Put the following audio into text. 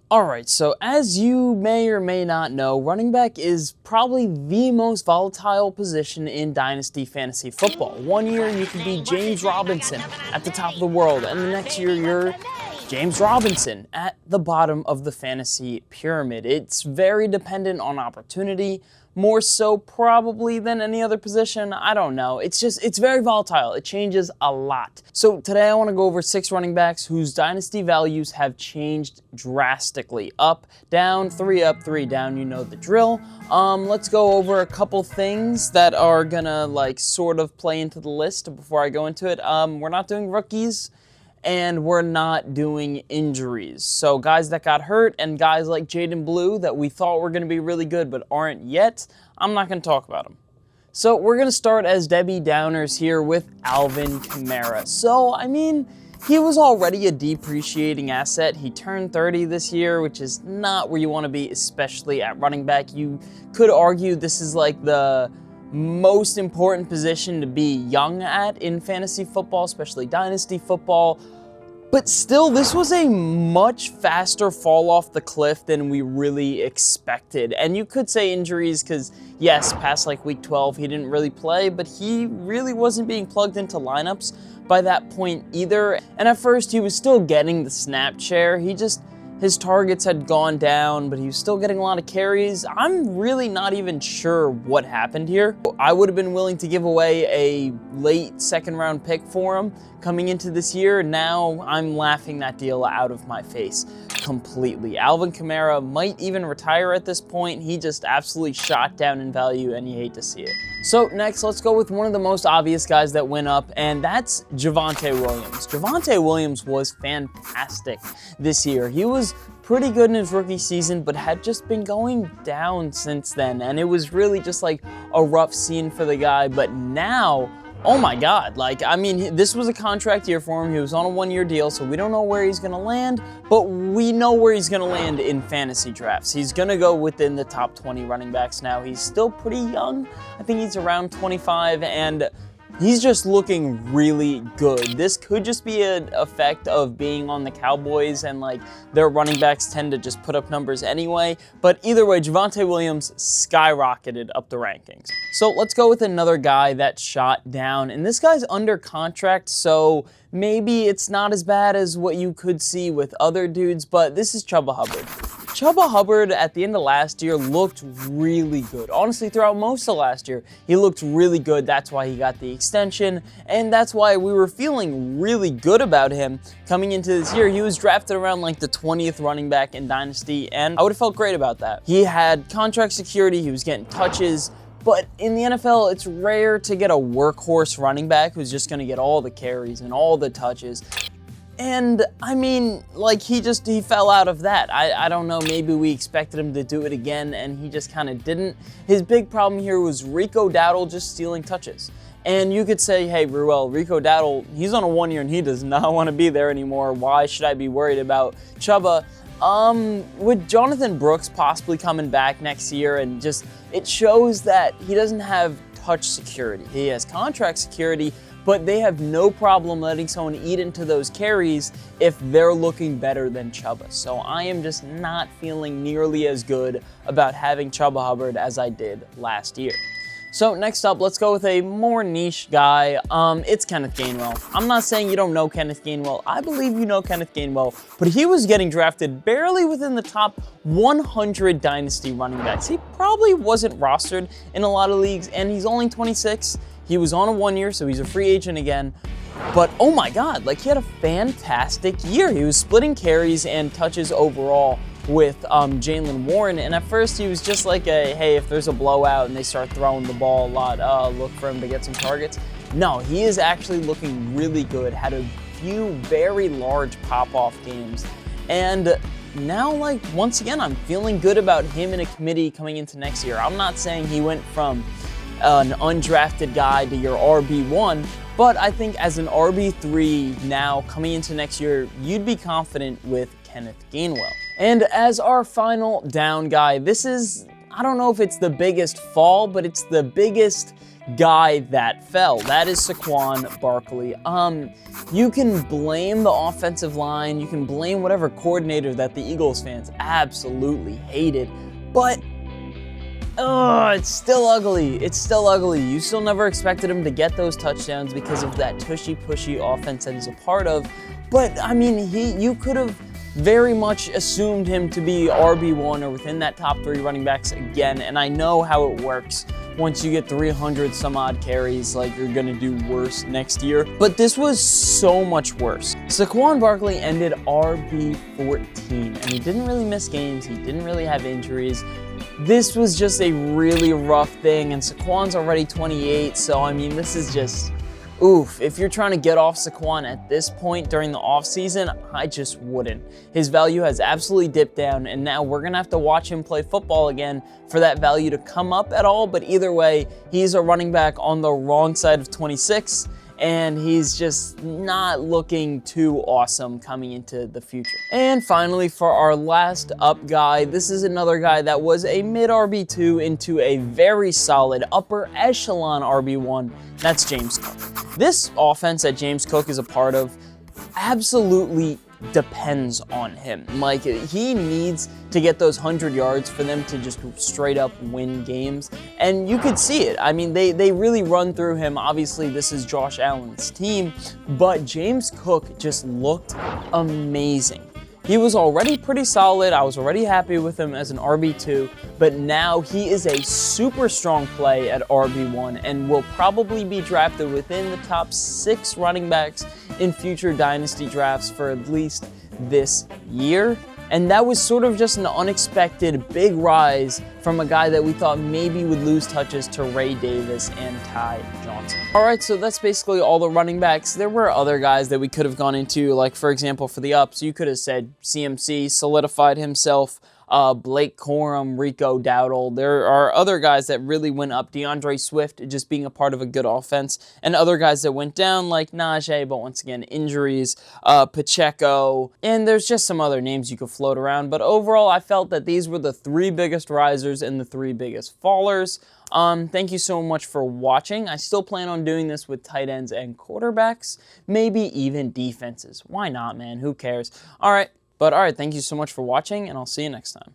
Alright, so as you may or may not know, running back is probably the most volatile position in Dynasty fantasy football. One year you could be James Robinson at the top of the world, and the next year you're James Robinson at the bottom of the fantasy pyramid. It's very dependent on opportunity, more so probably than any other position. I don't know. It's very volatile. It changes a lot. So today I want to go over 6 running backs whose dynasty values have changed drastically. Up, down, 3 up, 3 down, you know the drill. Let's go over a couple things that are gonna sort of play into the list before I go into it. We're not doing rookies, and we're not doing injuries. So guys that got hurt and guys like Jaden Blue that we thought were going to be really good but aren't yet, I'm not going to talk about them. So we're going to start as Debbie Downers here with Alvin Kamara. So, I mean, he was already a depreciating asset. He turned 30 this year, which is not where you want to be, especially at running back. You could argue this is like the most important position to be young at in fantasy football, especially dynasty football. But still, this was a much faster fall off the cliff than we really expected. And you could say injuries because, yes, past like week 12, he didn't really play, but he really wasn't being plugged into lineups by that point either. And at first, he was still getting the snap share. His targets had gone down, but he was still getting a lot of carries. I'm really not even sure what happened here. I would have been willing to give away a late second-round pick for him coming into this year. Now I'm laughing that deal out of my face completely. Alvin Kamara might even retire at this point. He just absolutely shot down in value, and you hate to see it. So next, let's go with one of the most obvious guys that went up, and that's Javonte Williams. Javonte Williams was fantastic this year. He was pretty good in his rookie season, but had just been going down since then, and it was really just like a rough scene for the guy. But now, oh my God, this was a contract year for him. He was on a 1-year deal, so we don't know where he's gonna land, but we know where he's gonna land in fantasy drafts. He's gonna go within the top 20 running backs now. He's still pretty young. I think he's around 25, and he's just looking really good. This could just be an effect of being on the Cowboys and their running backs tend to just put up numbers anyway. But either way, Javonte Williams skyrocketed up the rankings. So let's go with another guy that shot down. And this guy's under contract, so maybe it's not as bad as what you could see with other dudes, but this is Chuba Hubbard. Chuba Hubbard at the end of last year looked really good. Honestly, throughout most of last year, he looked really good. That's why he got the extension, and that's why we were feeling really good about him coming into this year. He was drafted around the 20th running back in Dynasty, and I would have felt great about that. He had contract security, he was getting touches, but in the NFL, it's rare to get a workhorse running back who's just going to get all the carries and all the touches. And I mean, he fell out of that. I don't know, maybe we expected him to do it again and he just kind of didn't. His big problem here was Rico Dowdle just stealing touches. And you could say, hey, Ruel, Rico Dowdle, he's on a 1-year and he does not want to be there anymore. Why should I be worried about Chuba? With Jonathan Brooks possibly coming back next year, and it shows that he doesn't have touch security. He has contract security, but they have no problem letting someone eat into those carries if they're looking better than Chuba. So I am just not feeling nearly as good about having Chuba Hubbard as I did last year. So next up, let's go with a more niche guy. It's Kenneth Gainwell. I'm not saying you don't know Kenneth Gainwell. I believe you know Kenneth Gainwell, but he was getting drafted barely within the top 100 dynasty running backs. He probably wasn't rostered in a lot of leagues, and he's only 26. He was on a 1-year, so he's a free agent again. But oh my God, he had a fantastic year. He was splitting carries and touches overall with Jaylen Warren, and at first he was just hey, if there's a blowout and they start throwing the ball a lot, look for him to get some targets. No, he is actually looking really good, had a few very large pop-off games, and now, once again, I'm feeling good about him in a committee coming into next year. I'm not saying he went from an undrafted guy to your RB1, but I think as an RB3 now coming into next year, you'd be confident with Kenneth Gainwell. And as our final down guy, this is, I don't know if it's the biggest fall, but it's the biggest guy that fell. That is Saquon Barkley. You can blame the offensive line, you can blame whatever coordinator that the Eagles fans absolutely hated, but it's still ugly. It's still ugly. You still never expected him to get those touchdowns because of that tushy-pushy offense that he's a part of. But, I mean, you could have very much assumed him to be RB1 or within that top 3 running backs again, and I know how it works. Once you get 300 some odd carries, like, you're gonna do worse next year. But this was so much worse. Saquon Barkley ended RB14, and he didn't really miss games. He didn't really have injuries. This was just a really rough thing, and Saquon's already 28, so I mean, this is just, oof. If you're trying to get off Saquon at this point during the offseason, I just wouldn't. His value has absolutely dipped down, and now we're going to have to watch him play football again for that value to come up at all, but either way, he's a running back on the wrong side of 26, and he's just not looking too awesome coming into the future. And finally, for our last up guy, this is another guy that was a mid RB2 into a very solid upper echelon RB1. That's James Cook. This offense that James Cook is a part of absolutely depends on him. Like, he needs to get those 100 yards for them to just straight up win games, and you could see it. I mean, they really run through him. Obviously, this is Josh Allen's team, but James Cook just looked amazing. He was already pretty solid. I was already happy with him as an RB2, but now he is a super strong play at RB1 and will probably be drafted within the top 6 running backs in future Dynasty drafts for at least this year. And that was sort of just an unexpected big rise from a guy that we thought maybe would lose touches to Ray Davis and Ty Johnson. All right, so that's basically all the running backs. There were other guys that we could have gone into, like, for example, for the ups, you could have said CMC solidified himself, Blake Corum, Rico Dowdle. There are other guys that really went up. DeAndre Swift just being a part of a good offense, and other guys that went down like Najee, but once again, injuries, Pacheco, and there's just some other names you could float around. But overall, I felt that these were the 3 biggest risers and the 3 biggest fallers. Thank you so much for watching. I still plan on doing this with tight ends and quarterbacks, maybe even defenses. Why not, man? Who cares? All right, thank you so much for watching, and I'll see you next time.